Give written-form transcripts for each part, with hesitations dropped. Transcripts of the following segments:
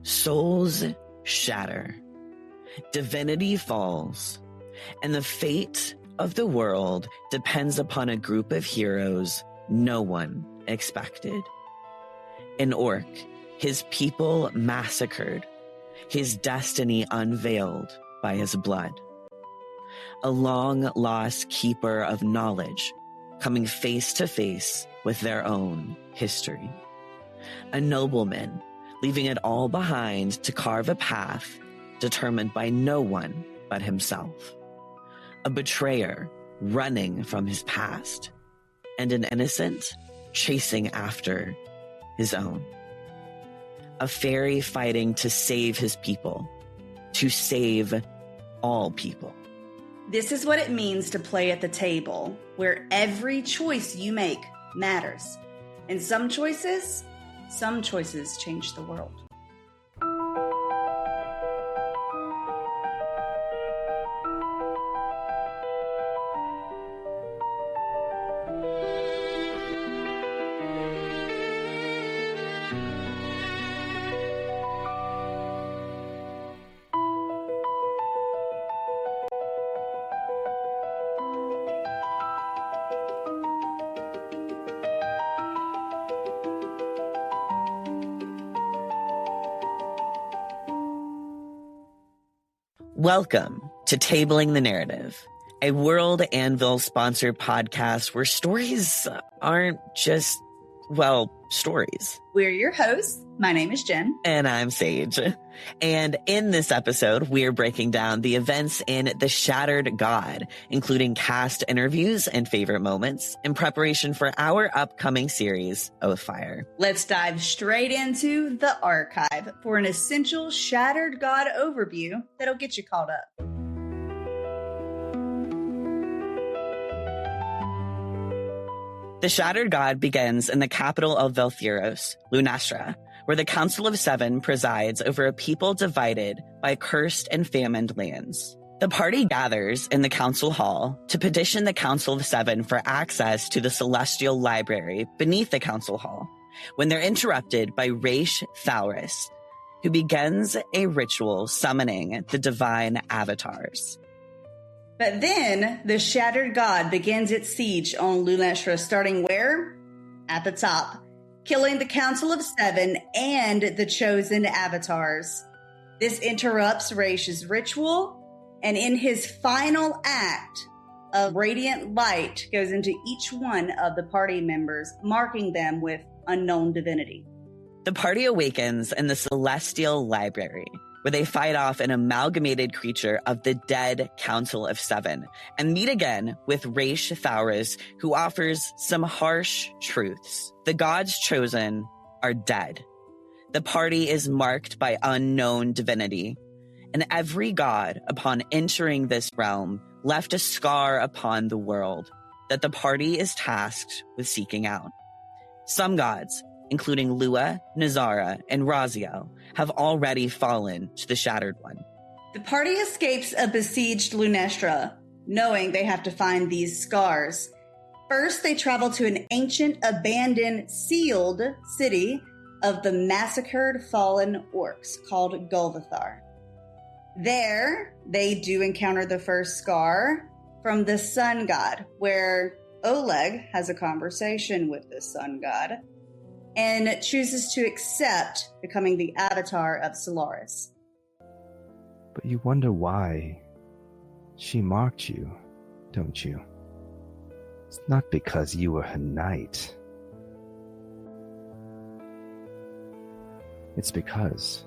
Souls shatter, divinity falls, and the fate of the world depends upon a group of heroes no one expected. An orc, his people massacred, his destiny unveiled by his blood. A long-lost keeper of knowledge coming face to face with their own history. A nobleman leaving it all behind to carve a path determined by no one but himself. A betrayer running from his past, and an innocent chasing after his own. A fairy fighting to save his people, to save all people. This is what it means to play at the table, where every choice you make matters. And some choices change the world. Welcome to Tabling the Narrative, a World Anvil sponsored podcast where stories aren't just, stories. We're your hosts. My name is Jen. And I'm Sage. And in this episode, we're breaking down the events in The Shattered God, including cast interviews and favorite moments in preparation for our upcoming series, Oathfire. Let's dive straight into the archive for an essential Shattered God overview that'll get you caught up. The Shattered God begins in the capital of Velthuros, Lunastra, where the Council of Seven presides over a people divided by cursed and famined lands. The party gathers in the council hall to petition the Council of Seven for access to the celestial library beneath the council hall, when they're interrupted by Raish Thalris, who begins a ritual summoning the divine avatars. But then the Shattered God begins its siege on Lunastra, starting where? At the top, killing the Council of Seven and the chosen avatars. This interrupts Raish's ritual, and in his final act, a radiant light goes into each one of the party members, marking them with unknown divinity. The party awakens in the celestial library, where they fight off an amalgamated creature of the dead Council of Seven and meet again with Raish Thalris, who offers some harsh truths. The gods chosen are dead. The party is marked by unknown divinity, and every god, upon entering this realm, left a scar upon the world that the party is tasked with seeking out. Some gods, including Lua, Nazara, and Raziel, have already fallen to the Shattered One. The party escapes a besieged Lunastra, knowing they have to find these scars. First, they travel to an ancient, abandoned, sealed city of the massacred fallen orcs called Golvathar. There, they do encounter the first scar from the sun god, where Oleg has a conversation with the sun god and chooses to accept becoming the avatar of Solaris. But you wonder why she marked you, don't you? It's not because you were her knight. It's because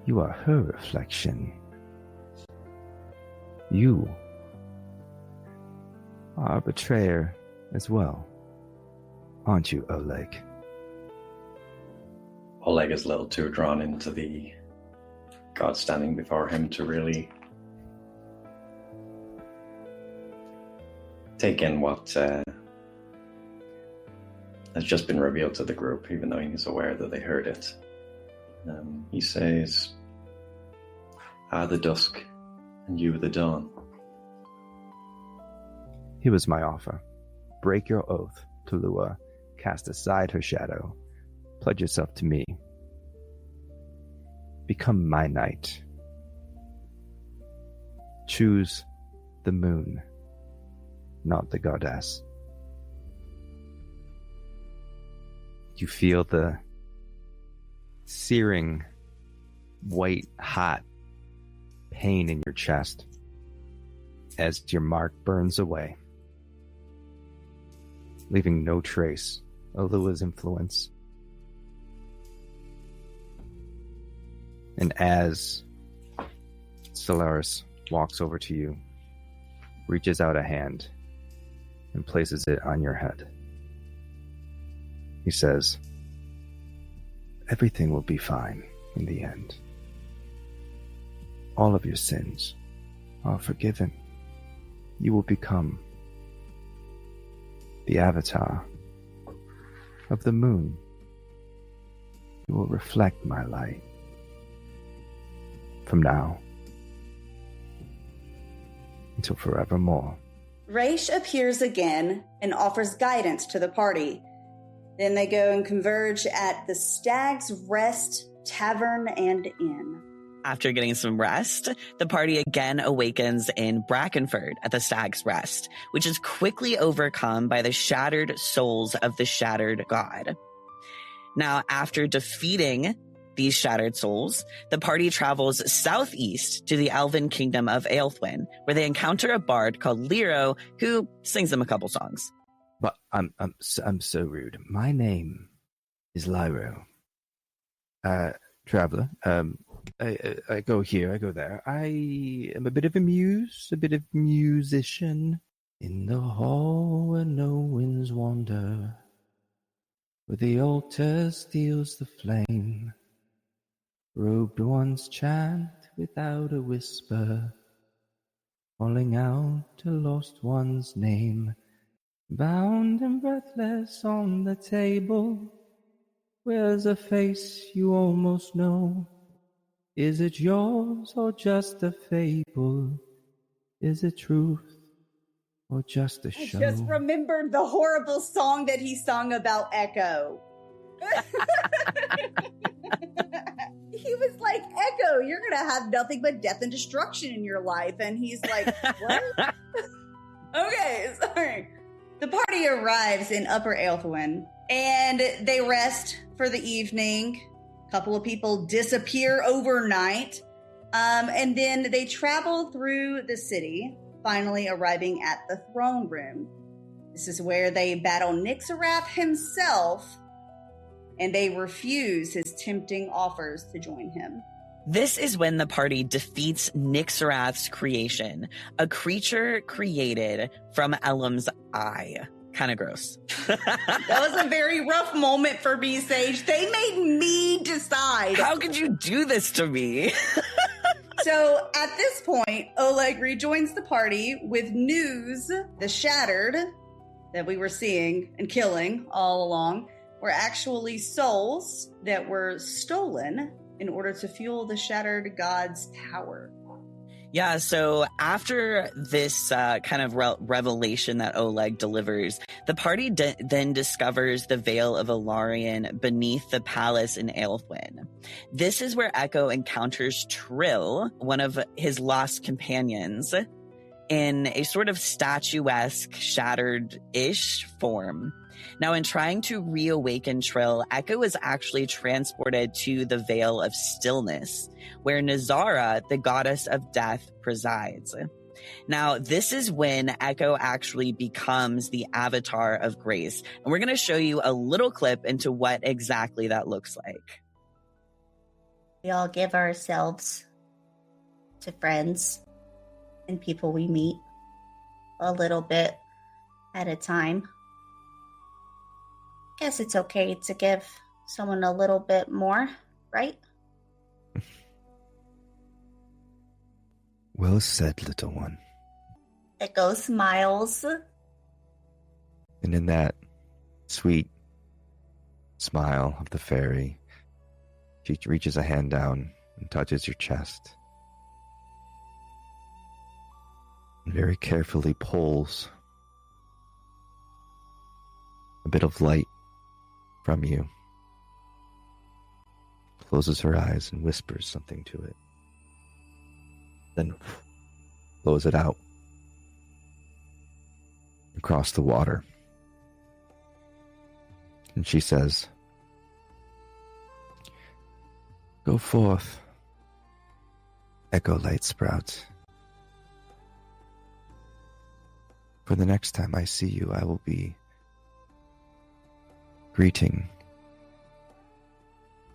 you are her reflection. You are a betrayer as well, aren't you, Oleg? Oleg is a little too drawn into the god standing before him to really take in what has just been revealed to the group, even though he's aware that they heard it. He says, "I the dusk, and you the dawn." Here was my offer. Break your oath to Lua, cast aside her shadow, pledge yourself to me, Become my knight. Choose the moon, not the goddess. You feel the searing, white, hot pain in your chest as your mark burns away, leaving no trace of Lua's influence. And as Stellaris walks over to you, reaches out a hand, and places it on your head, he says, "Everything will be fine in the end. All of your sins are forgiven. You will become the avatar of the moon. You will reflect my light. From now until forevermore." Raish appears again and offers guidance to the party. Then they go and converge at the Stag's Rest Tavern and Inn. After getting some rest, the party again awakens in Brackenford at the Stag's Rest, which is quickly overcome by the shattered souls of the shattered god. Now, after defeating these shattered souls, the party travels southeast to the elven kingdom of Aelthwyn, where they encounter a bard called Lero, who sings them a couple songs. But I'm so rude. My name is Lyro. Traveler. I go here, I go there. I am a bit of a muse, a bit of musician. In the hall where no winds wander, where the altar steals the flame, robed ones chant without a whisper, calling out a lost one's name. Bound and breathless on the table, where's a face you almost know? Is it yours or just a fable? Is it truth or just a show? I just remembered the horrible song that he sung about Echo. He was like, "Echo, you're going to have nothing but death and destruction in your life." And he's like, "What?" Okay, sorry. The party arrives in Upper Aelthwyn, and they rest for the evening. A couple of people disappear overnight, and then they travel through the city, finally arriving at the throne room. This is where they battle Nixarath himself, and they refuse his tempting offers to join him. This is when the party defeats Nixarath's creation, a creature created from Elam's eye. Kind of gross. That was a very rough moment for me, Sage. They made me decide. How could you do this to me? So at this point, Oleg rejoins the party with news the shattered that we were seeing and killing all along were actually souls that were stolen in order to fuel the shattered god's power. Yeah, so after this kind of revelation that Oleg delivers, the party then discovers the Veil of Ilarion beneath the palace in Aelthwyn. This is where Echo encounters Trill, one of his lost companions, in a sort of statuesque, shattered-ish form. Now, in trying to reawaken Trill, Echo is actually transported to the Veil of Stillness, where Nazara, the goddess of death, presides. Now, this is when Echo actually becomes the avatar of grace. And we're going to show you a little clip into what exactly that looks like. We all give ourselves to friends and people we meet a little bit at a time. Guess it's okay to give someone a little bit more, right? Well said, little one. Echo smiles. And in that sweet smile of the fairy, she reaches a hand down and touches your chest. And very carefully pulls a bit of light from you. closes her eyes and whispers something to it. Then blows it out across the water. And she says, "Go forth, Echo Light Sprout. For the next time I see you, I will be greeting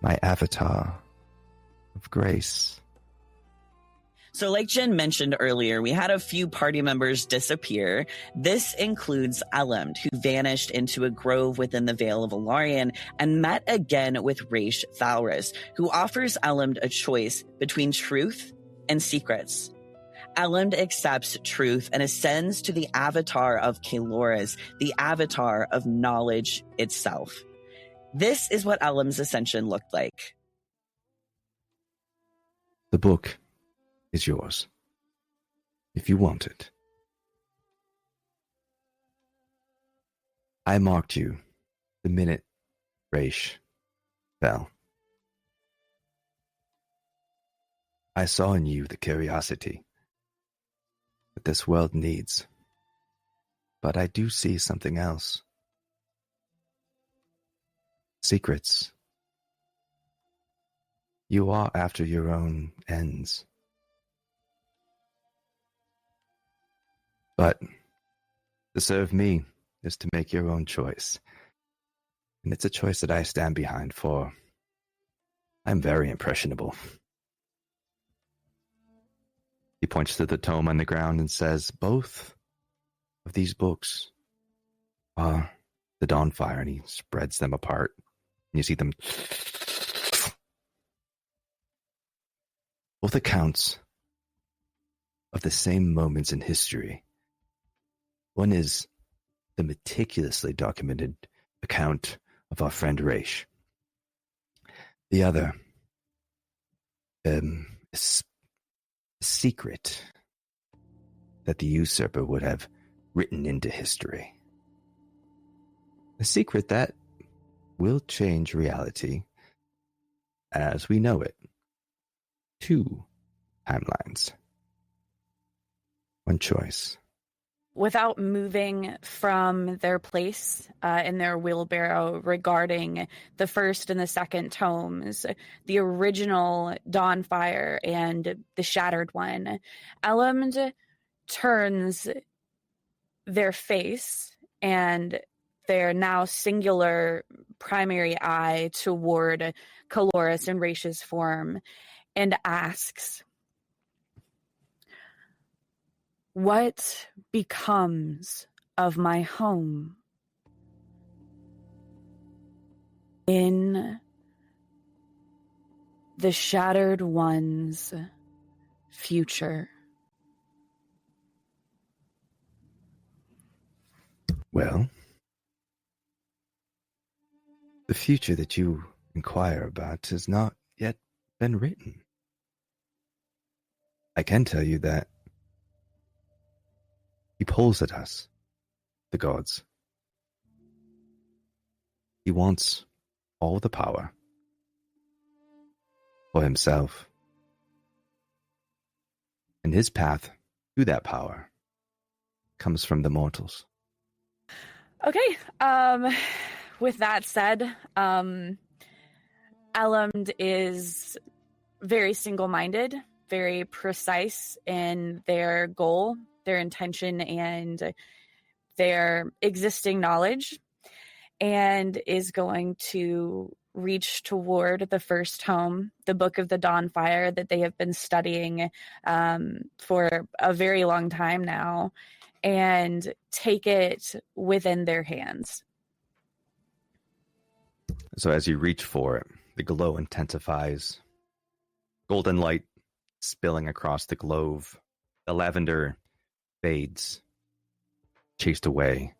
my avatar of grace." So like Jen mentioned earlier, we had a few party members disappear. This includes Elend, who vanished into a grove within the Vale of Alarion and met again with Raish Thalris, who offers Elend a choice between truth and secrets. Elend accepts truth and ascends to the avatar of Kaloris, the avatar of knowledge itself. This is what Elend's ascension looked like. The book is yours, if you want it. I marked you the minute Raish fell. I saw in you the curiosity that this world needs, but I do see something else. Secrets. You are after your own ends. But to serve me is to make your own choice. And it's a choice that I stand behind, for I'm very impressionable. He points to the tome on the ground and says, both of these books are the Dawnfire, and he spreads them apart. And you see them. Both accounts of the same moments in history. One is the meticulously documented account of our friend Raish. The other, is a secret that the usurper would have written into history. A secret that will change reality as we know it. 2 timelines. One choice. Without moving from their place in their wheelbarrow regarding the first and the second tomes, the original Dawnfire and the Shattered One, Elend turns their face and their now singular primary eye toward Kaloris and Raish's form and asks, "What becomes of my home in the Shattered One's future?" Well, the future that you inquire about has not yet been written. I can tell you that he pulls at us, the gods. He wants all the power for himself. And his path to that power comes from the mortals. Okay. With that said, Elend is very single-minded, very precise in their goal, their intention, and their existing knowledge, and is going to reach toward the first tome, the Book of the Dawnfire, that they have been studying for a very long time now, and take it within their hands. So as you reach for it, the glow intensifies. Golden light spilling across the globe. The lavender fades, chased away.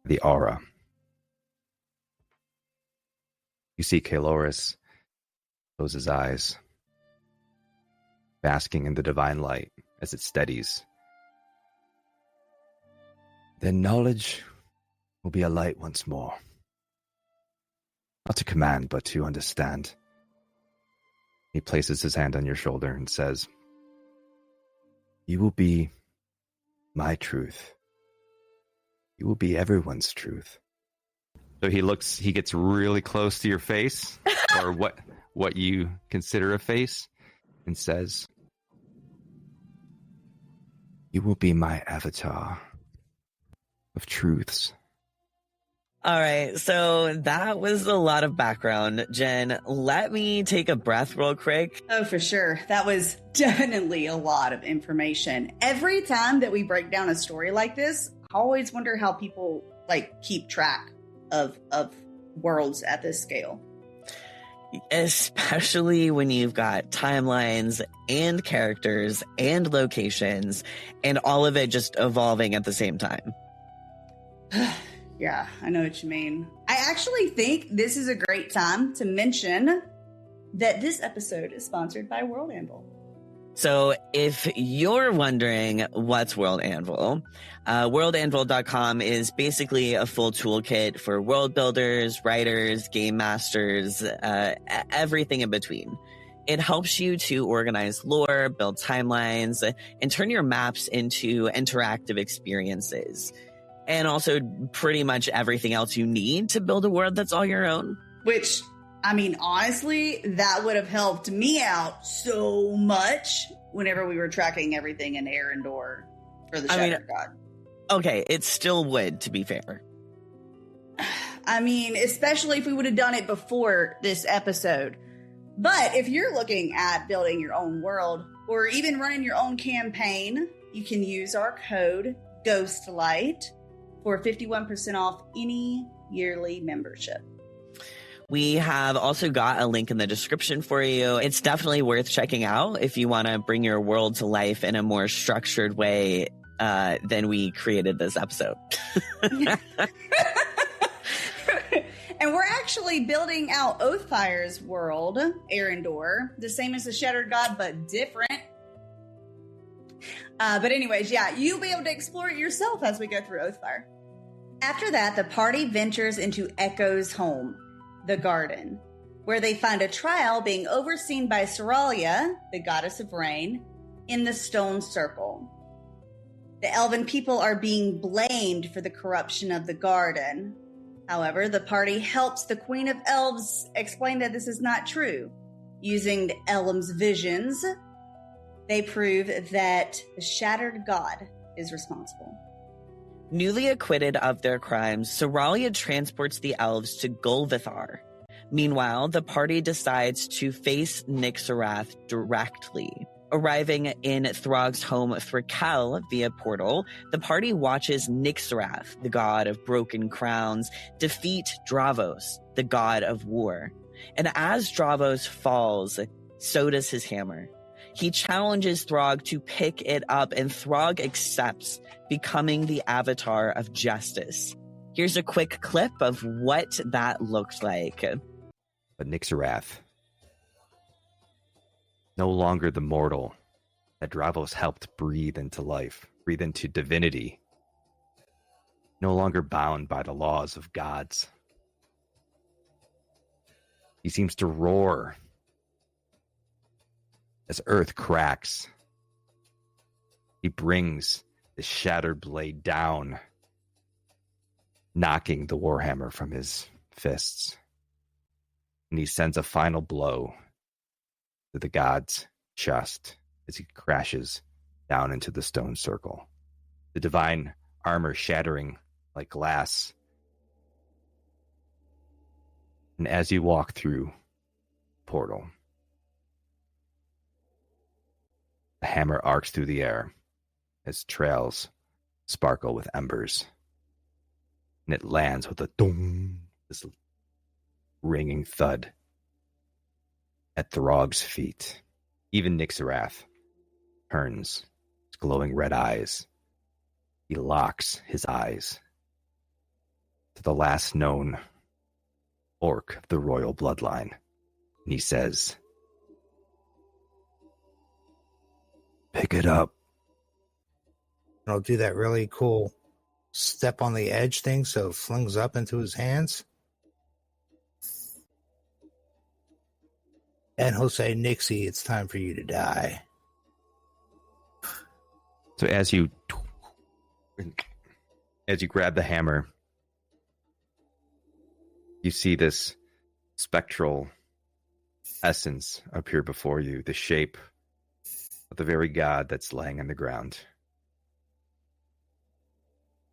The aura. You see Kaloris close his eyes, basking in the divine light as it steadies. Then knowledge will be a light once more. Not to command, but to understand. He places his hand on your shoulder and says, you will be my truth. You will be everyone's truth. So he gets really close to your face, or what you consider a face, and says, you will be my avatar of truths. All right, so that was a lot of background. Jen, let me take a breath real quick. Oh, for sure. That was definitely a lot of information. Every time that we break down a story like this, I always wonder how people keep track of worlds at this scale. Especially when you've got timelines and characters and locations and all of it just evolving at the same time. Yeah, I know what you mean. I actually think this is a great time to mention that this episode is sponsored by World Anvil. So if you're wondering what's World Anvil, worldanvil.com is basically a full toolkit for world builders, writers, game masters, everything in between. It helps you to organize lore, build timelines, and turn your maps into interactive experiences. And also pretty much everything else you need to build a world that's all your own. Which, I mean, honestly, that would have helped me out so much whenever we were tracking everything in Aer'yndor for the Shattered God. Okay, it still would, to be fair. I mean, especially if we would have done it before this episode. But if you're looking at building your own world or even running your own campaign, you can use our code GHOSTLIGHT for 51% off any yearly membership. We have also got a link in the description for you. It's definitely worth checking out if you want to bring your world to life in a more structured way than we created this episode. And we're actually building out Oathfire's world, Aer'yndor, the same as the Shattered God, but different. But anyways, yeah, you'll be able to explore it yourself as we go through Oathfire. After that, the party ventures into Echo's home, the garden, where they find a trial being overseen by Soralia, the goddess of rain, in the stone circle. The elven people are being blamed for the corruption of the garden. However, the party helps the Queen of Elves explain that this is not true. Using Elam's visions, they prove that the Shattered God is responsible. Newly acquitted of their crimes, Soralia transports the elves to Golvathar. Meanwhile, the party decides to face Nixarath directly. Arriving in Throg's home Thrakel via portal, the party watches Nixarath, the god of broken crowns, defeat Dravos, the god of war. And as Dravos falls, so does his hammer. He challenges Throg to pick it up, and Throg accepts, becoming the avatar of justice. Here's a quick clip of what that looks like. But Nixarath, no longer the mortal that Dravos helped breathe into life, breathe into divinity, no longer bound by the laws of gods. He seems to roar as earth cracks. He brings the shattered blade down, knocking the warhammer from his fists. And he sends a final blow to the god's chest as he crashes down into the stone circle. The divine armor shattering like glass. And as you walk through the portal, the hammer arcs through the air as trails sparkle with embers. And it lands with a dong, this ringing thud at Throg's feet. Even Nixarath turns his glowing red eyes. He locks his eyes to the last known orc of the royal bloodline. And he says, "Pick it up." And I'll do that really cool step on the edge thing so it flings up into his hands. And he'll say, Nixie, it's time for you to die. So as you grab the hammer, you see this spectral essence appear before you, the shape of the very god that's laying on the ground.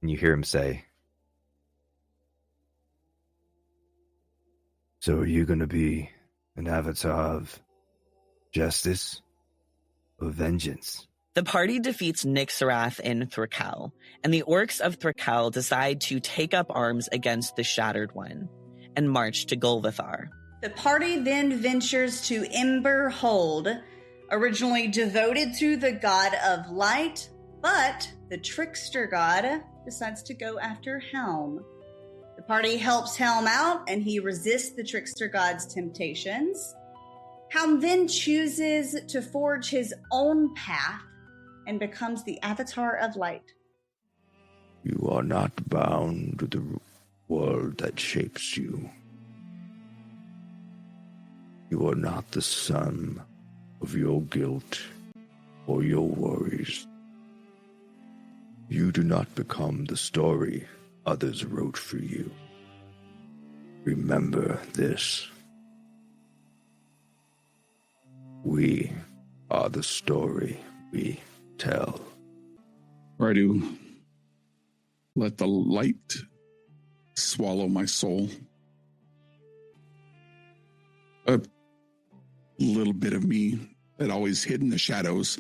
And you hear him say, "So are you going to be an avatar of justice or vengeance?" The party defeats Nixarath in Thrakel, and the orcs of Thrakel decide to take up arms against the Shattered One and march to Golvathar. The party then ventures to Ember Hold, originally devoted to the god of light, but the trickster god decides to go after Helm. The party helps Helm out, and he resists the trickster god's temptations. Helm then chooses to forge his own path and becomes the Avatar of Light. You are not bound to the world that shapes you. You are not the sum of your guilt or your worries. You do not become the story others wrote for you. Remember this. We are the story we tell. Try to let the light swallow my soul. A little bit of me that always hid in the shadows,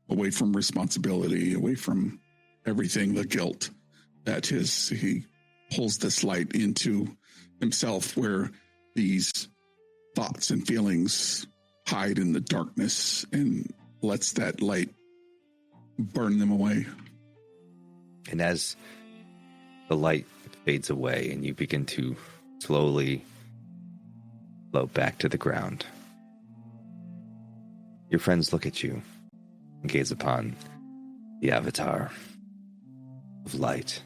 away from responsibility, away from everything, the guilt that he pulls this light into himself, where these thoughts and feelings hide in the darkness, and lets that light burn them away. And as the light fades away and you begin to slowly float back to the ground, your friends look at you and gaze upon the Avatar of Light.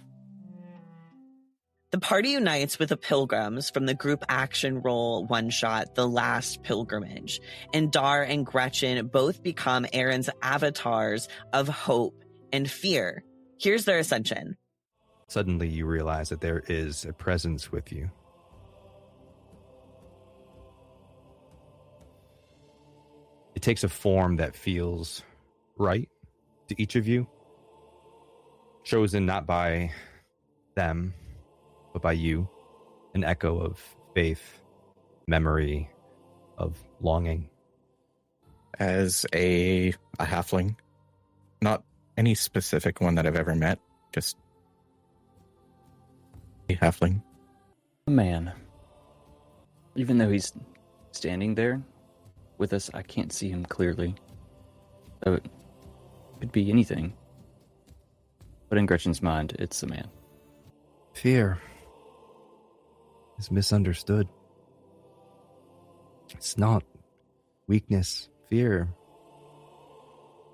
The party unites with the pilgrims from the group action role one-shot, The Last Pilgrimage, and Dar and Gretchen both become Aaron's avatars of hope and fear. Here's their ascension. Suddenly you realize that there is a presence with you. It takes a form that feels right to each of you, chosen not by them, but by you, an echo of faith, memory, of longing. As a halfling, not any specific one that I've ever met, just a halfling. A man. Even though he's standing there with us, I can't see him clearly. So it could be anything. But in Gretchen's mind, it's a man. Fear is misunderstood. It's not weakness. Fear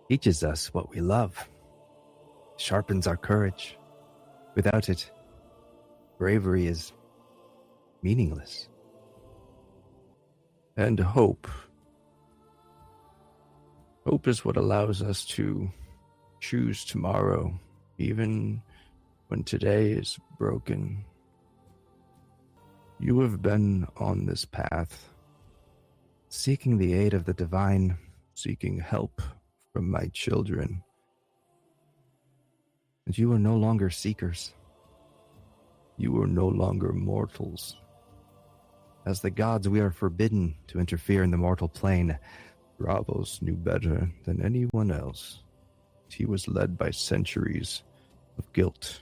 teaches us what we love, sharpens our courage. Without it, bravery is meaningless. And hope. Hope is what allows us to choose tomorrow, even when today is broken. You have been on this path, seeking the aid of the divine, seeking help from my children. And you are no longer seekers. You are no longer mortals. As the gods, we are forbidden to interfere in the mortal plane. Bravos knew better than anyone else. He was led by centuries of guilt.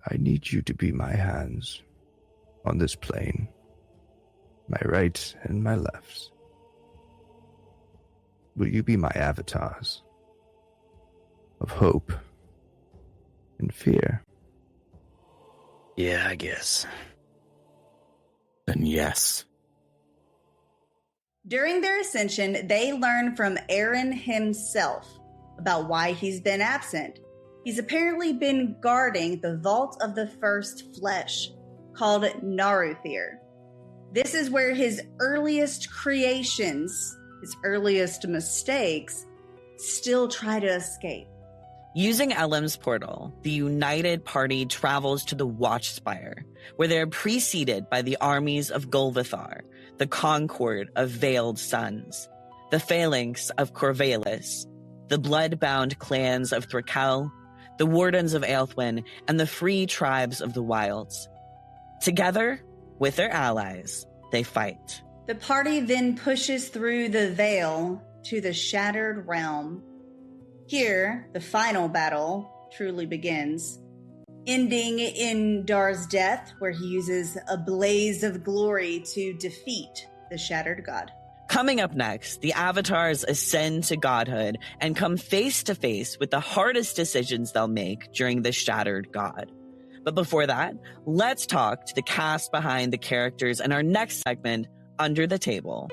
I need you to be my hands on this plane, my right and my left. Will you be my avatars of hope and fear? Yeah, I guess. Then yes. During their ascension, they learn from Aaron himself about why he's been absent. He's apparently been guarding the Vault of the First Flesh, called Naruthir. This is where his earliest creations, his earliest mistakes, still try to escape. Using Elim's portal, the united party travels to the Watchspire, where they are preceded by the armies of Golvathar, the Concord of Veiled Suns, the Phalanx of Corvallis, the blood-bound clans of Thrakel, the Wardens of Aelthwyn, and the free tribes of the Wilds. Together, with their allies, they fight. The party then pushes through the veil to the Shattered Realm. Here, the final battle truly begins, ending in Dar's death, where he uses a blaze of glory to defeat the Shattered God. Coming up next, the avatars ascend to godhood and come face to face with the hardest decisions they'll make during the Shattered God. But before that, let's talk to the cast behind the characters in our next segment, Under the Table.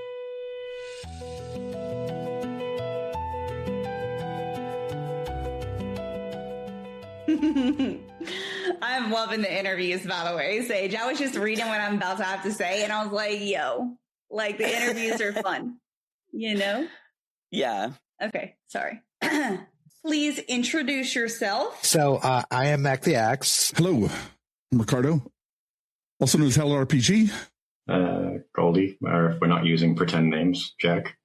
I'm loving the interviews, by the way, Sage. I was just reading what I'm about to have to say, and I was like, yo, like the interviews are fun, you know? Yeah. Okay, sorry. Please introduce yourself. So I am Mac the Axe. Hello, I'm Ricardo, also known as Hell RPG. Goldie, or if we're not using pretend names, Jack.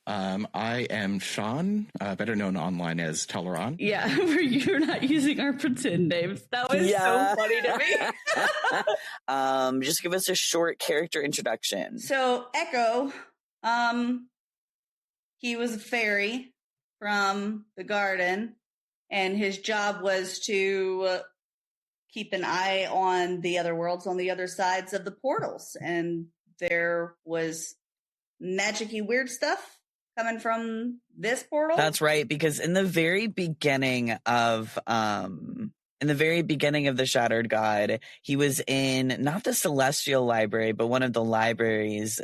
I am Sean, better known online as Teleron. Yeah, you're not using our pretend names. That was so funny to me. Just give us a short character introduction. So Echo, he was a fairy from the garden, and his job was to keep an eye on the other worlds on the other sides of the portals. And there was magic-y weird stuff coming from this portal. That's right, because in the very beginning of the Shattered God, he was in not the Celestial Library, but one of the libraries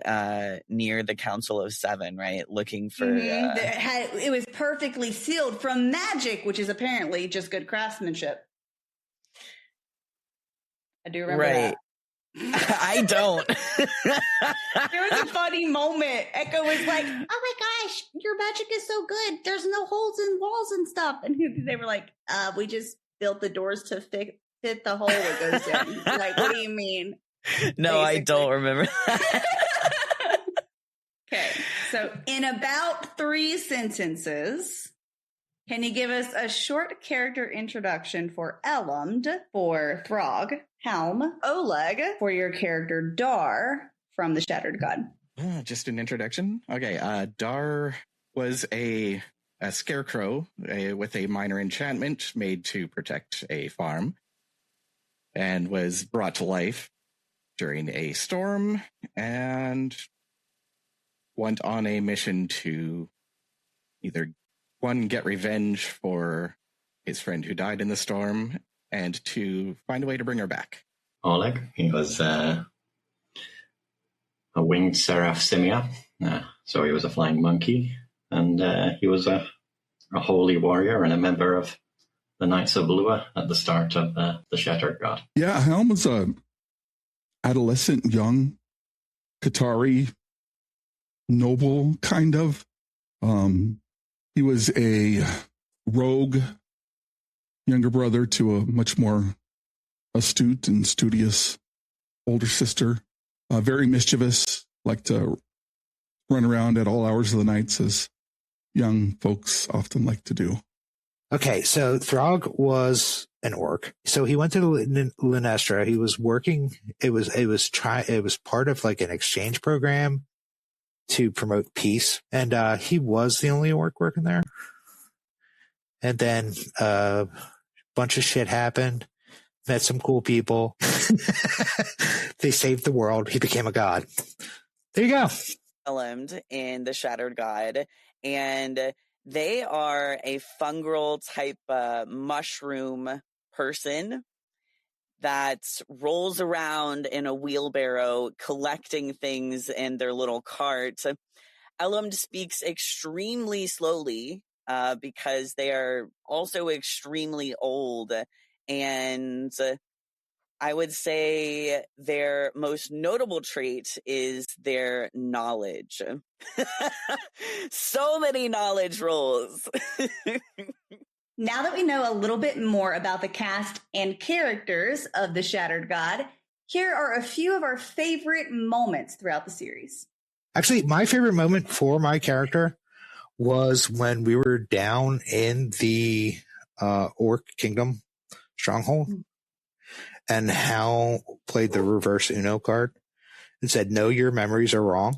near the Council of Seven, right? Looking for it was perfectly sealed from magic, which is apparently just good craftsmanship. I do remember that. I don't. There was a funny moment. Echo was like, oh my gosh, your magic is so good. There's no holes in walls and stuff. And they were like, we just built the doors to fit the hole it goes in. Like, what do you mean? No, basically. I don't remember that. Okay, so in about 3 sentences, can you give us a short character introduction for Aer'yndor, for Throg, Helm, Oleg, for your character Dar from the Shattered God? Just an introduction? Okay, Dar was a scarecrow with a minor enchantment made to protect a farm, and was brought to life during a storm, and went on a mission to either, one, get revenge for his friend who died in the storm, and to find a way to bring her back. Oleg, he was a winged seraph simia, so he was a flying monkey, and he was a holy warrior and a member of the Knights of Lua at the start of the Shattered God. Yeah, Helm was a adolescent, young Qatari noble, kind of. He was a rogue younger brother to a much more astute and studious older sister. Very mischievous, liked to run around at all hours of the nights, as young folks often like to do. Okay, so Throg was an orc. So he went to Lunestra. He was working. It was part of like an exchange program to promote peace, and he was the only orc working there. And then a bunch of shit happened. Met some cool people. They saved the world. He became a god. There you go. Filmed in the Shattered God, and they are a fungal type mushroom person that rolls around in a wheelbarrow collecting things in their little cart. Aer'yndor speaks extremely slowly because they are also extremely old, and I would say their most notable trait is their knowledge. So many knowledge rolls. Now that we know a little bit more about the cast and characters of the Shattered God, here are a few of our favorite moments throughout the series. Actually, my favorite moment for my character was when we were down in the Orc Kingdom stronghold, and Hal played the reverse Uno card and said, "No, your memories are wrong."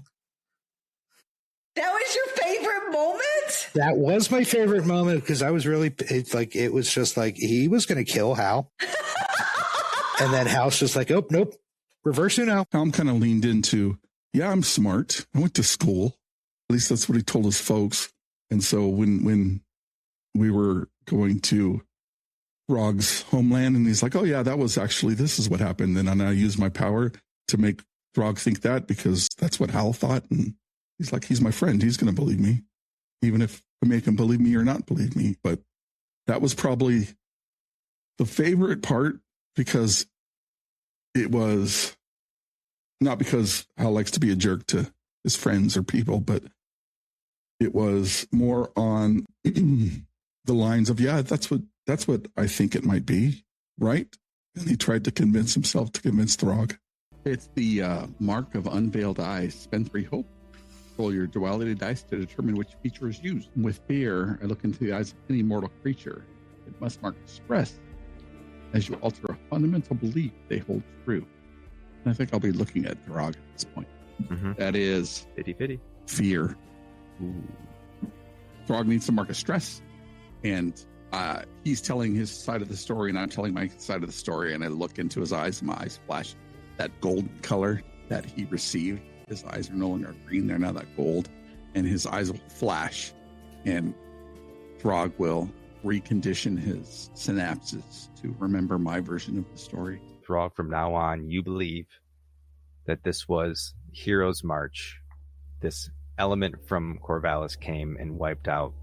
That was your favorite moment? That was my favorite moment because I was really, it was just like he was going to kill Hal. And then Hal's just like, "Oh, nope, reverse Uno." Tom kind of leaned into, yeah, I'm smart. I went to school. At least that's what he told his folks. And so when we were going to Throg's homeland, and he's like, "Oh yeah, that was actually, this is what happened." And I used my power to make Throg think that because that's what Hal thought. And he's like, he's my friend. He's going to believe me, even if I make him believe me or not believe me. But that was probably the favorite part because it was not because Hal likes to be a jerk to his friends or people, but it was more on the lines of, yeah, that's what I think it might be, right? And he tried to convince himself to convince Throg. It's the mark of unveiled eyes. Spend 3 hope. Roll your duality dice to determine which feature is used. With fear, I look into the eyes of any mortal creature. It must mark distress as you alter a fundamental belief they hold true. And I think I'll be looking at Throg at this point. Mm-hmm. That is 50-50. fear. Ooh. Throg needs to mark a stress. And he's telling his side of the story, and I'm telling my side of the story. And I look into his eyes, and my eyes flash that golden color that he received. His eyes are no longer green, they're now that gold. And his eyes will flash. And Throg will recondition his synapses to remember my version of the story. Throg, from now on, you believe that this was Hero's March. This element from Corvallis came and wiped out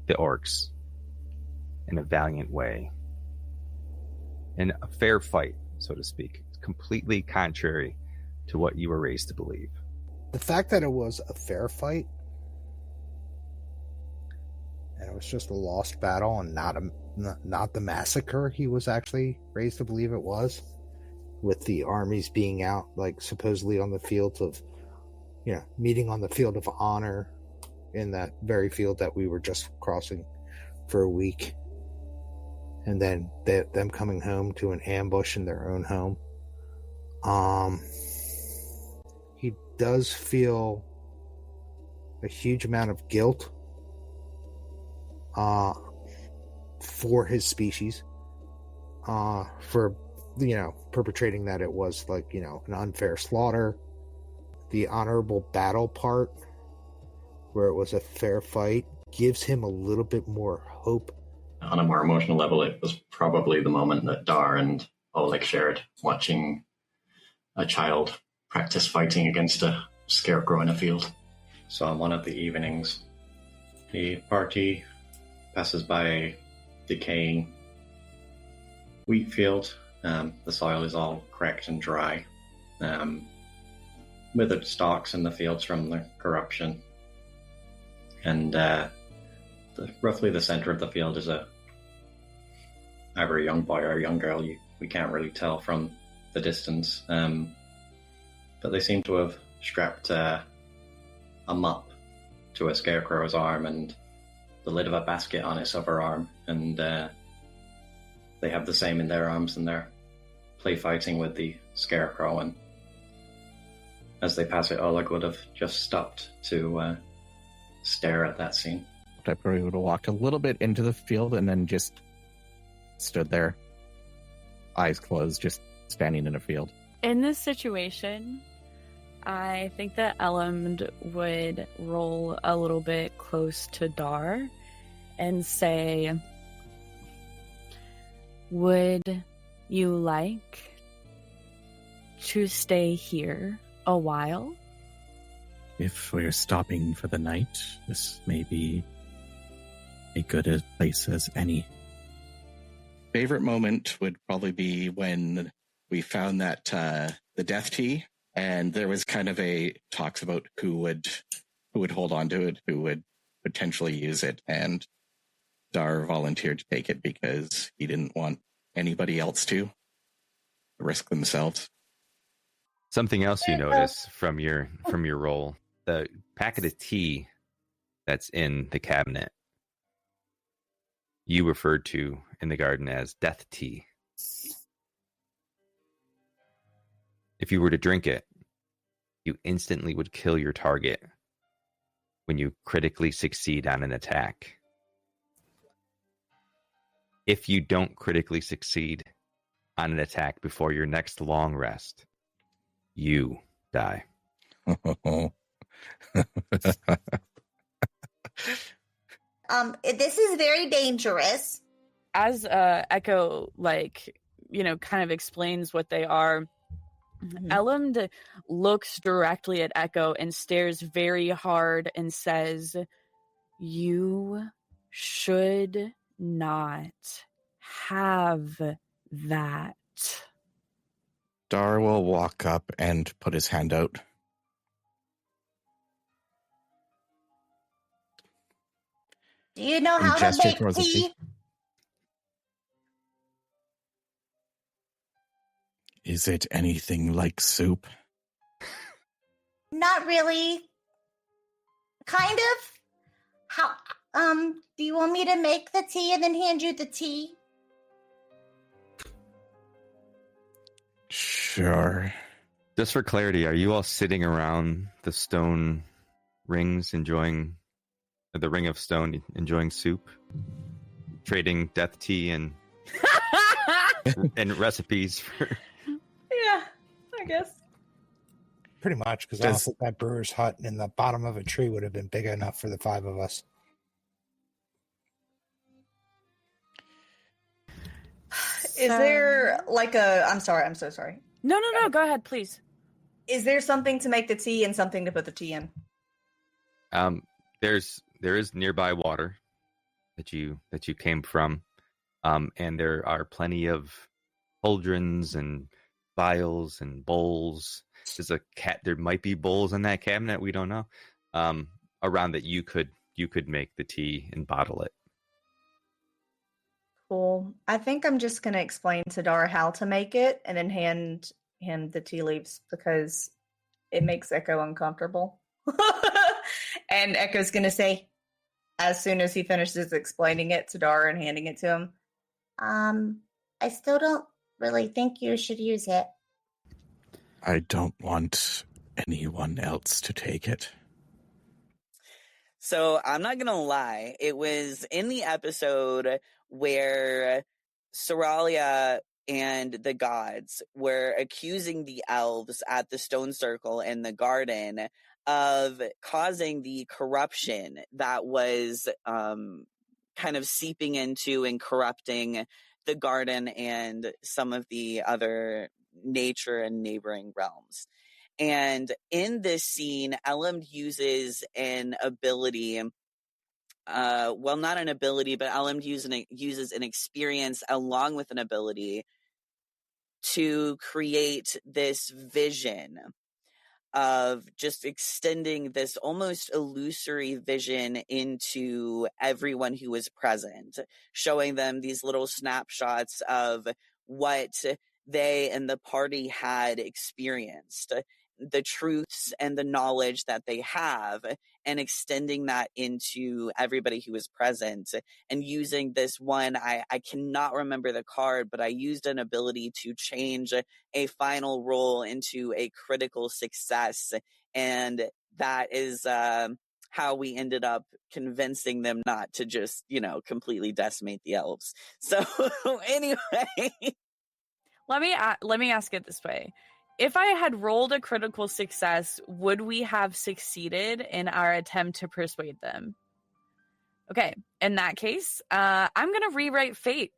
the orcs in a valiant way. In a fair fight, so to speak. Completely contrary to what you were raised to believe. The fact that it was a fair fight and it was just a lost battle and not the massacre he was actually raised to believe it was, with the armies being out, like, supposedly on the fields of, meeting on the field of honor in that very field that we were just crossing for a week, and then them coming home to an ambush in their own home. He does feel a huge amount of guilt for his species, for perpetrating that it was an unfair slaughter. The honorable battle part, where it was a fair fight, gives him a little bit more hope. On a more emotional level, it was probably the moment that Dar and Oleg shared, watching a child practice fighting against a scarecrow in a field. So on one of the evenings, the party passes by a decaying wheat field. The soil is all cracked and dry. Withered stalks in the fields from the corruption. And roughly the center of the field is either a young boy or a young girl. We can't really tell from the distance. But they seem to have strapped a mop to a scarecrow's arm and the lid of a basket on its other arm. And they have the same in their arms, and they're play fighting with the scarecrow. And as they pass it, Oleg would have just stopped to stare at that scene. I probably would have walked a little bit into the field and then just stood there, eyes closed, just standing in a field. In this situation, I think that Aer'yndor would roll a little bit close to Dar and say, "Would you like to stay here a while?" If we're stopping for the night, this may be a good place as any. favorite moment would probably be when we found that the death tea, and there was kind of a talks about who would hold on to it, who would potentially use it, and Dar volunteered to take it because he didn't want anybody else to risk themselves. Something else you notice from your roll, the packet of tea that's in the cabinet, you referred to in the garden as death tea. If you were to drink it, you instantly would kill your target when you critically succeed on an attack. If you don't critically succeed on an attack before your next long rest, you die. This is very dangerous. As Echo, kind of explains what they are, Aer'yndor looks directly at Echo and stares very hard and says, "You should not have that." Dar will walk up and put his hand out. Do you know how to make tea? Is it anything like soup? Not really. Kind of. How? Do you want me to make the tea and then hand you the tea? Sure. Just for clarity, are you all sitting around the stone rings enjoying the ring of stone, enjoying soup, trading death tea and recipes for? Yeah, I guess. Pretty much, because I don't think that brewer's hut in the bottom of a tree would have been big enough for the 5 of us. Is there like a... I'm so sorry. No, go ahead, please. Is there something to make the tea and something to put the tea in? There is nearby water that you came from, and there are plenty of cauldrons and vials and bowls. There might be bowls in that cabinet, we don't know. Around that you could make the tea and bottle it. Cool. I think I'm just going to explain to Dar how to make it and then hand him the tea leaves because it makes Echo uncomfortable. And Echo's going to say, as soon as he finishes explaining it to Dar and handing it to him, I still don't really think you should use it. I don't want anyone else to take it. So I'm not going to lie. It was in the episode where Soralia and the gods were accusing the elves at the stone circle in the garden of causing the corruption that was kind of seeping into and corrupting the garden and some of the other nature and neighboring realms. And in this scene, Aer'yndor uses an ability, not an ability, but Aer'yndor uses an experience along with an ability to create this vision of just extending this almost illusory vision into everyone who was present, showing them these little snapshots of what they and the party had experienced, the truths and the knowledge that they have, and extending that into everybody who was present. And using this one, I cannot remember the card, but I used an ability to change a final roll into a critical success. And that is how we ended up convincing them not to just, completely decimate the elves. So anyway... Let me ask it this way. If I had rolled a critical success, would we have succeeded in our attempt to persuade them? Okay, in that case, I'm going to rewrite fate.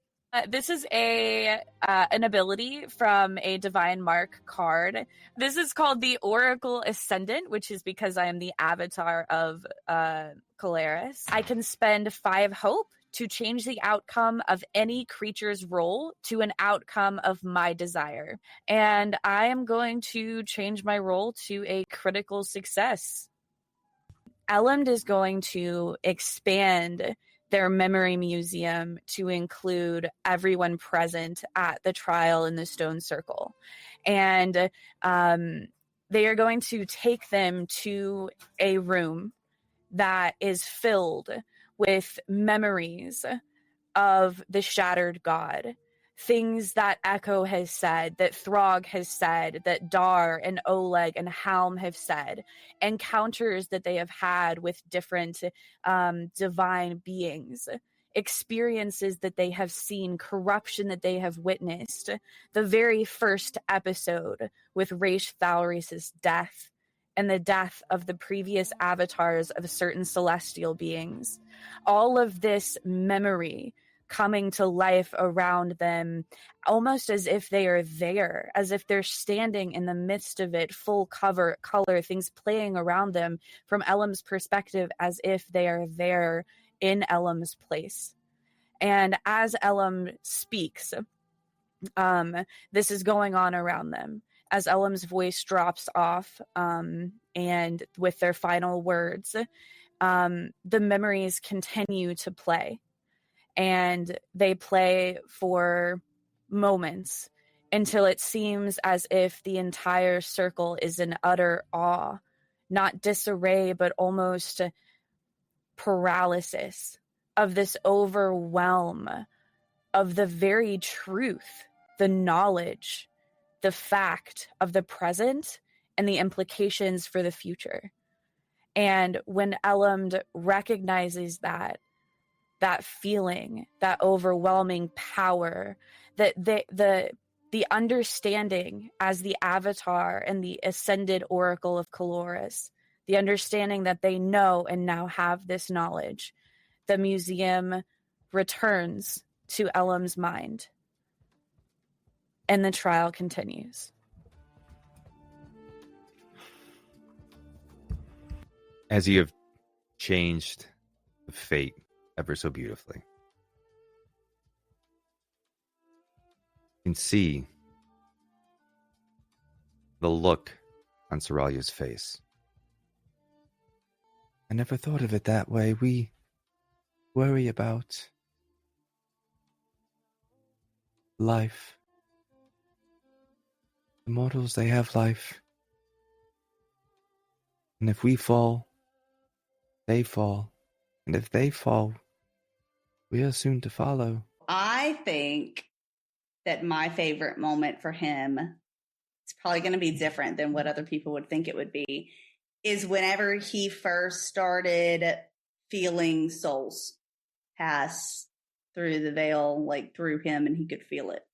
This is an ability from a Divine Mark card. This is called the Oracle Ascendant, which is because I am the avatar of Calaris. I can spend 5 hope to change the outcome of any creature's roll to an outcome of my desire. And I am going to change my roll to a critical success. Aer'yndor is going to expand their memory museum to include everyone present at the trial in the stone circle. And they are going to take them to a room that is filled with memories of the shattered god. Things that Echo has said, that Throg has said, that Dar and Oleg and Halm have said, encounters that they have had with different divine beings, experiences that they have seen, corruption that they have witnessed. The very first episode with Raish Thalris's death and the death of the previous avatars of certain celestial beings. All of this memory coming to life around them, almost as if they are there, as if they're standing in the midst of it, full color, things playing around them from Elam's perspective, as if they are there in Elam's place. And as Elam speaks, this is going on around them. As Elam's voice drops off, and with their final words, the memories continue to play. And they play for moments until it seems as if the entire circle is in utter awe, not disarray, but almost paralysis of this overwhelm of the very truth, the knowledge, the fact of the present and the implications for the future. And when Aer'yndor recognizes that feeling, that overwhelming power, that the understanding as the avatar and the ascended oracle of Caloris, the understanding that they know and now have this knowledge, the museum returns to Elam's mind. And the trial continues. As you have changed the fate ever so beautifully, you can see the look on Soralia's face. I never thought of it that way. We worry about life. The mortals, they have life. And if we fall, they fall. And if they fall, we are soon to follow. I think that my favorite moment for him, it's probably going to be different than what other people would think it would be, is whenever he first started feeling souls pass through the veil, like through him, and he could feel it.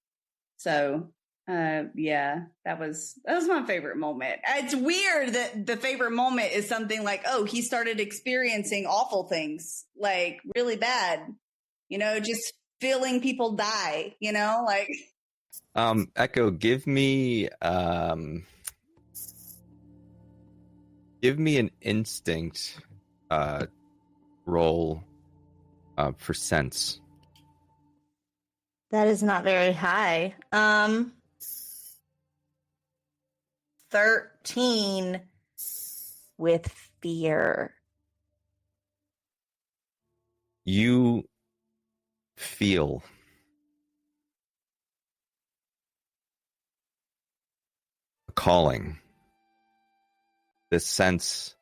So, yeah, that was my favorite moment. It's weird that the favorite moment is something like, oh, he started experiencing awful things, like really bad, just feeling people die, like. Echo, give me an instinct roll for sense. That is not very high. 13 with fear. You feel a calling, this sense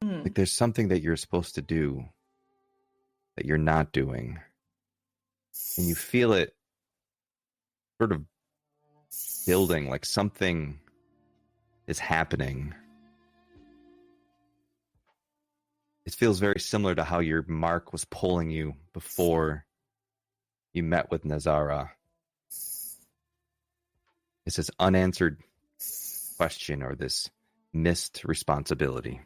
like there's something that you're supposed to do that you're not doing. And you feel it sort of building, like something is happening. It feels very similar to how your mark was pulling you before you met with Nazara. It's this unanswered question or this missed responsibility.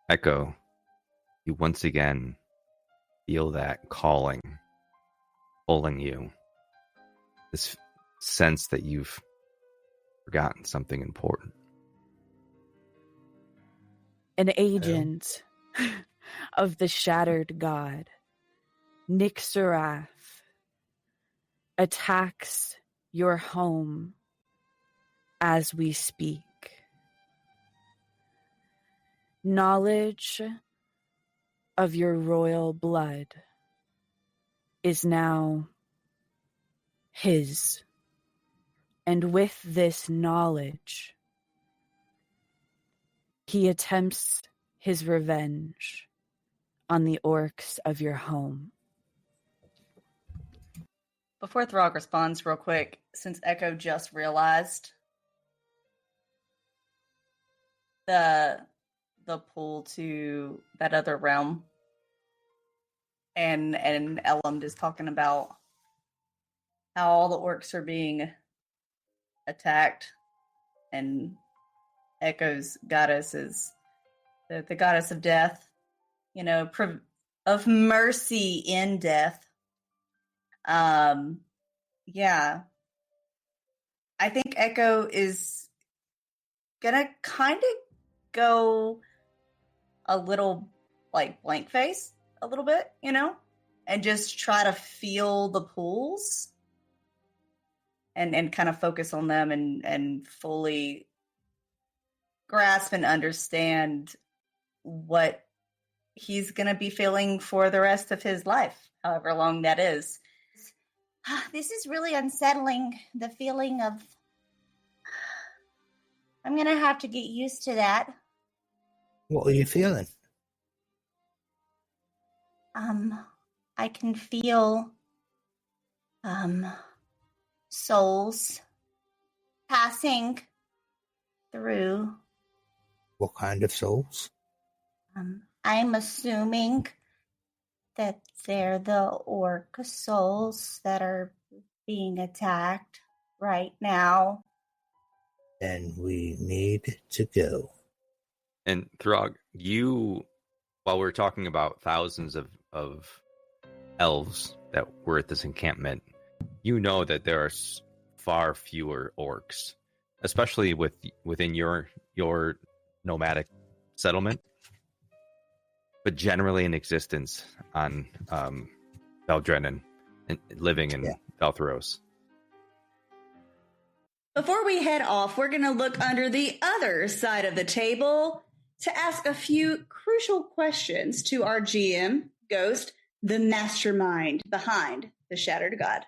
Echo, you once again feel that calling, pulling you. This sense that you've forgotten something important. An agent of the shattered god, Nixarath, attacks your home as we speak. Knowledge of your royal blood is now his. And with this knowledge, he attempts his revenge on the orcs of your home. Before Throg responds real quick, since Echo just realized the pull to that other realm, and Elland is talking about how all the orcs are being attacked, and Echo's goddess is the goddess of death, of mercy in death. Yeah. I think Echo is gonna kind of go a little like blank face a little bit, and just try to feel the pulls and kind of focus on them and fully grasp and understand what he's going to be feeling for the rest of his life, however long that is. This is really unsettling, the feeling of... I'm going to have to get used to that. What are you feeling? I can feel souls passing through. What kind of souls? I'm assuming that they're the orc souls that are being attacked right now. Then we need to go. And Throg, while we're talking about thousands of elves that were at this encampment, you know that there are far fewer orcs, especially within your nomadic settlement, but generally in existence on Beldren and living in Veltheros. Before we head off, we're going to look under the other side of the table to ask a few crucial questions to our GM, Ghost, the mastermind behind the Shattered God.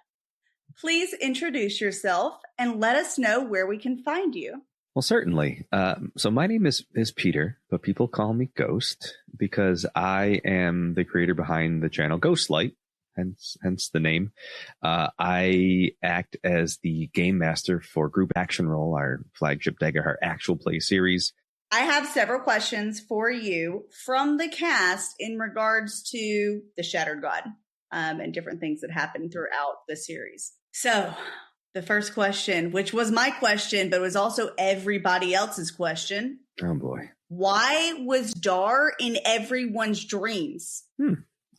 Please introduce yourself and let us know where we can find you. Well, certainly. So my name is Peter, but people call me Ghost because I am the creator behind the channel Ghostlight, hence the name. I act as the game master for Group Action Roll, our flagship Daggerheart actual play series. I have several questions for you from the cast in regards to the Shattered God and different things that happened throughout the series. So the first question, which was my question, but was also everybody else's question. Oh, boy. Why was Dar in everyone's dreams?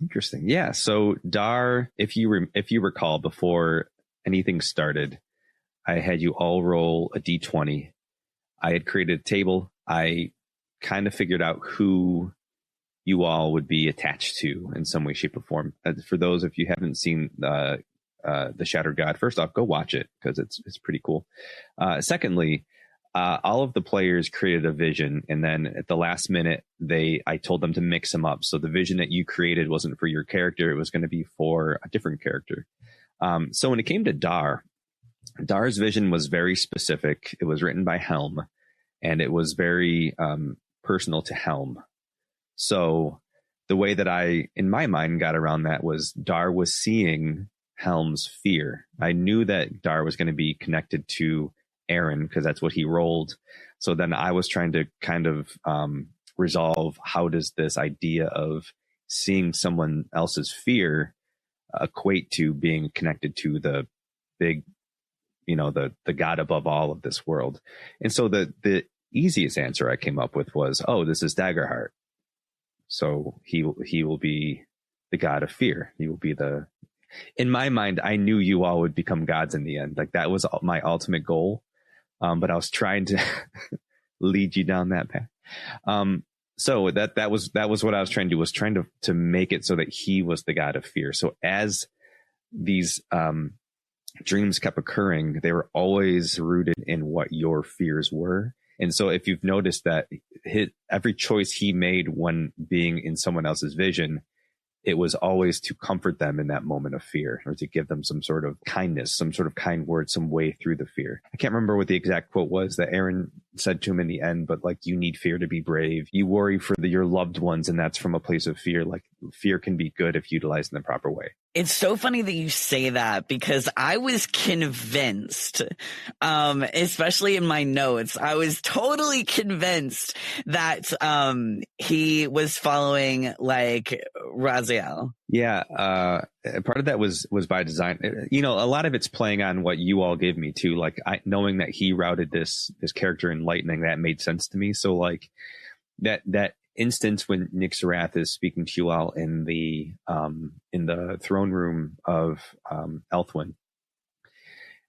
Interesting. Yeah. So Dar, if you recall, before anything started, I had you all roll a d20. I had created a table. I kind of figured out who you all would be attached to in some way, shape, or form. For those, if you haven't seen the Shattered God, first off, go watch it because it's pretty cool. Secondly, all of the players created a vision, and then at the last minute, I told them to mix them up. So the vision that you created wasn't for your character; it was going to be for a different character. So when it came to Dar's vision was very specific. It was written by Helm, and it was very personal to Helm. So the way that I, in my mind, got around that was Dar was seeing Helm's fear. I knew that Dar was going to be connected to Aaron because that's what he rolled. So then I was trying to kind of resolve, how does this idea of seeing someone else's fear equate to being connected to the big, the God above all of this world. And so the easiest answer I came up with was, this is Daggerheart. So he will be the God of fear. He will be in my mind, I knew you all would become gods in the end. Like that was my ultimate goal. But I was trying to lead you down that path. So that was what I was trying to do, was trying to make it so that he was the god of fear. So as these dreams kept occurring, they were always rooted in what your fears were. And so if you've noticed that every choice he made when being in someone else's vision, it was always to comfort them in that moment of fear, or to give them some sort of kindness, some sort of kind word, some way through the fear. I can't remember what the exact quote was that Aaron said to him in the end, but like, you need fear to be brave. You worry for your loved ones, and that's from a place of fear. Like, fear can be good if utilized in the proper way. It's so funny that you say that, because I was convinced, especially in my notes, I was totally convinced that he was following like Raziel. Yeah, part of that was by design. You know, a lot of it's playing on what you all gave me too. Like, knowing that he routed this character in lightning, that made sense to me. So like that instance when Nixarath is speaking to you all in the throne room of Elthwyn,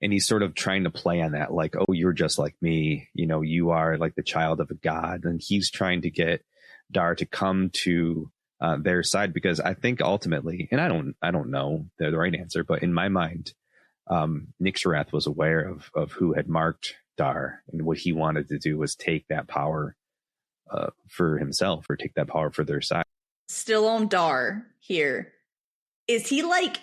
and he's sort of trying to play on that, like, oh, you're just like me, you know, you are like the child of a god, and he's trying to get Dar to come to their side, because I think ultimately, and I don't know the right answer, but in my mind, Nixarath was aware of who had marked Dar, and what he wanted to do was take that power for himself, or take that power for their side. Still on Dar here. Is he like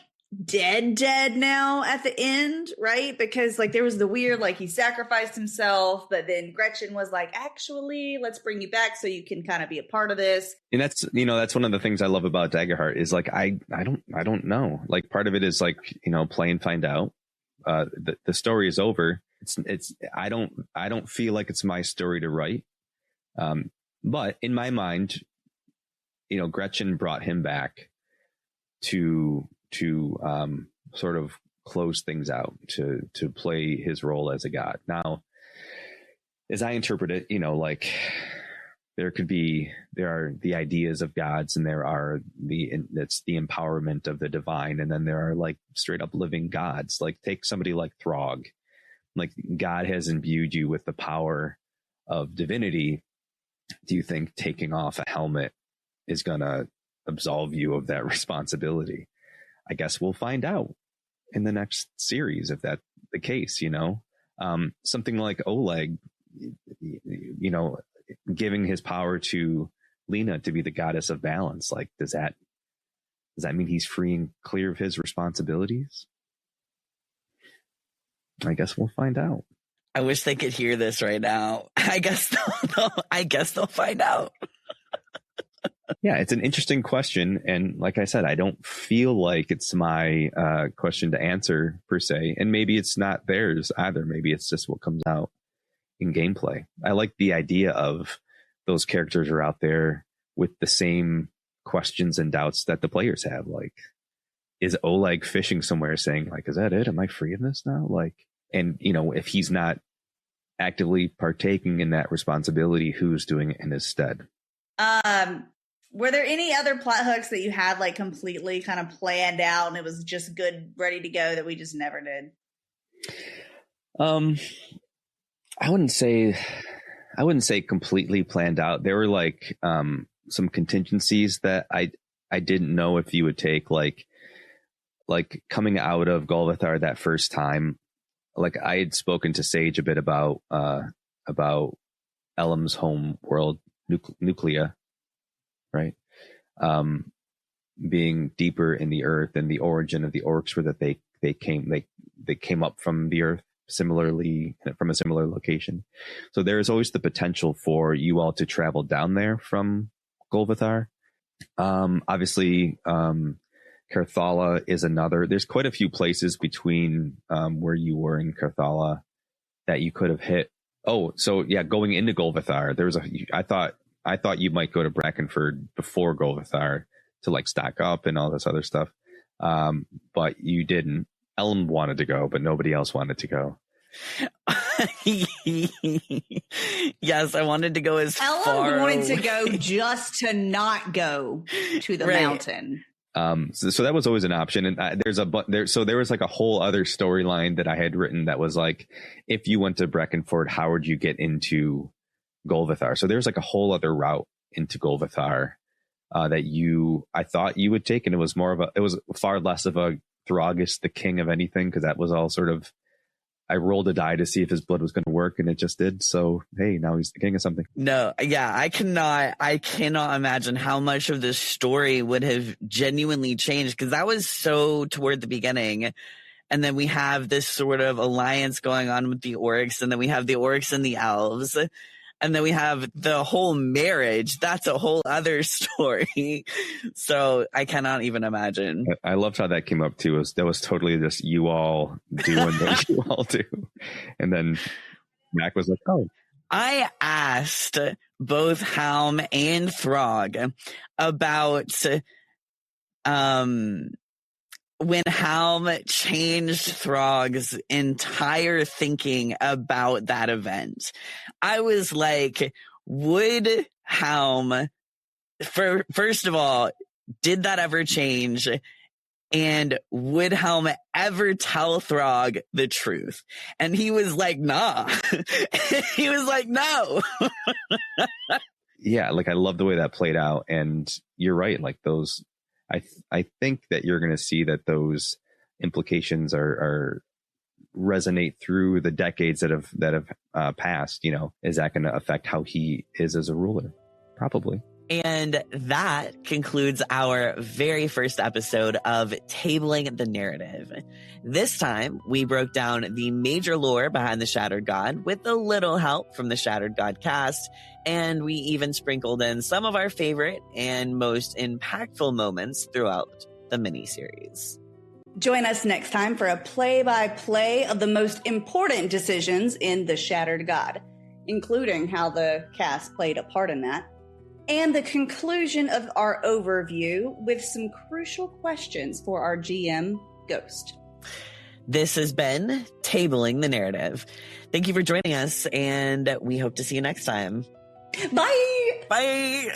dead now at the end, right? Because like there was the weird, like he sacrificed himself, but then Gretchen was like, actually, let's bring you back so you can kind of be a part of this. And that's, you know, that's one of the things I love about Daggerheart is like, I don't know. Like, part of it is like, you know, play and find out. The story is over. I don't feel like it's my story to write. But in my mind, you know, Gretchen brought him back to sort of close things out, to play his role as a god. Now, as I interpret it, you know, like there are the ideas of gods, and it's the empowerment of the divine. And then there are like straight up living gods. Like, take somebody like Throg. Like, God has imbued you with the power of divinity. Do you think taking off a helmet is going to absolve you of that responsibility? I guess we'll find out in the next series if that's the case, you know. Something like Oleg, you know, giving his power to Lena to be the goddess of balance. Like, does that mean he's free and clear of his responsibilities? I guess we'll find out. I wish they could hear this right now. I guess they'll find out. Yeah, it's an interesting question. And like I said, I don't feel like it's my question to answer per se. And maybe it's not theirs either. Maybe it's just what comes out in gameplay. I like the idea of those characters are out there with the same questions and doubts that the players have. Like, is Oleg fishing somewhere saying like, is that it? Am I free of this now? Like, and you know, if he's not actively partaking in that responsibility, who's doing it in his stead? Were there any other plot hooks that you had like completely kind of planned out and it was just good, ready to go, that we just never did? I wouldn't say completely planned out. There were like some contingencies that I didn't know if you would take, like coming out of Golvathar that first time. Like, I had spoken to Sage a bit about Elam's home world, Nuclea, right? Being deeper in the earth, and the origin of the orcs were that they came up from the earth, similarly from a similar location. So there is always the potential for you all to travel down there from Golvathar. Obviously, Carthala is another. There's quite a few places between where you were in Carthala that you could have hit. Oh, so yeah, going into Golvathar, there was I thought you might go to Brackenford before Golvathar to like stock up and all this other stuff, but you didn't. Ellen wanted to go, but nobody else wanted to go. Yes, I wanted to go as Ellen far wanted away. to go just to not go to the mountain. So that was always an option. And there was like a whole other storyline that I had written that was like, if you went to Brackenford, how would you get into Golvathar? So there's like a whole other route into Golvathar that I thought you would take, and it was far less of a Thragus the king of anything, because that was all sort of, I rolled a die to see if his blood was going to work, and it just did. So, hey, now he's the king of something. No, yeah, I cannot imagine how much of this story would have genuinely changed, because that was so toward the beginning. And then we have this sort of alliance going on with the orcs, and then we have the orcs and the elves. And then we have the whole marriage. That's a whole other story. So I cannot even imagine. I loved how that came up too. That was totally just you all doing what you all do. And then Mac was like, oh. I asked both Helm and Throg about when Helm changed Throg's entire thinking about that event. I was like, would Helm, first of all, did that ever change? And would Helm ever tell Throg the truth? And he was like, nah. He was like, no. Yeah, like I love the way that played out. And you're right, like those, I think that you're going to see that those implications are resonate through the decades that have passed. You know, is that going to affect how he is as a ruler? Probably. And that concludes our very first episode of Tabling the Narrative. This time, we broke down the major lore behind the Shattered God with a little help from the Shattered God cast, and we even sprinkled in some of our favorite and most impactful moments throughout the miniseries. Join us next time for a play-by-play of the most important decisions in the Shattered God, including how the cast played a part in that, and the conclusion of our overview with some crucial questions for our GM, Ghost. This has been Tabling the Narrative. Thank you for joining us, and we hope to see you next time. Bye! Bye!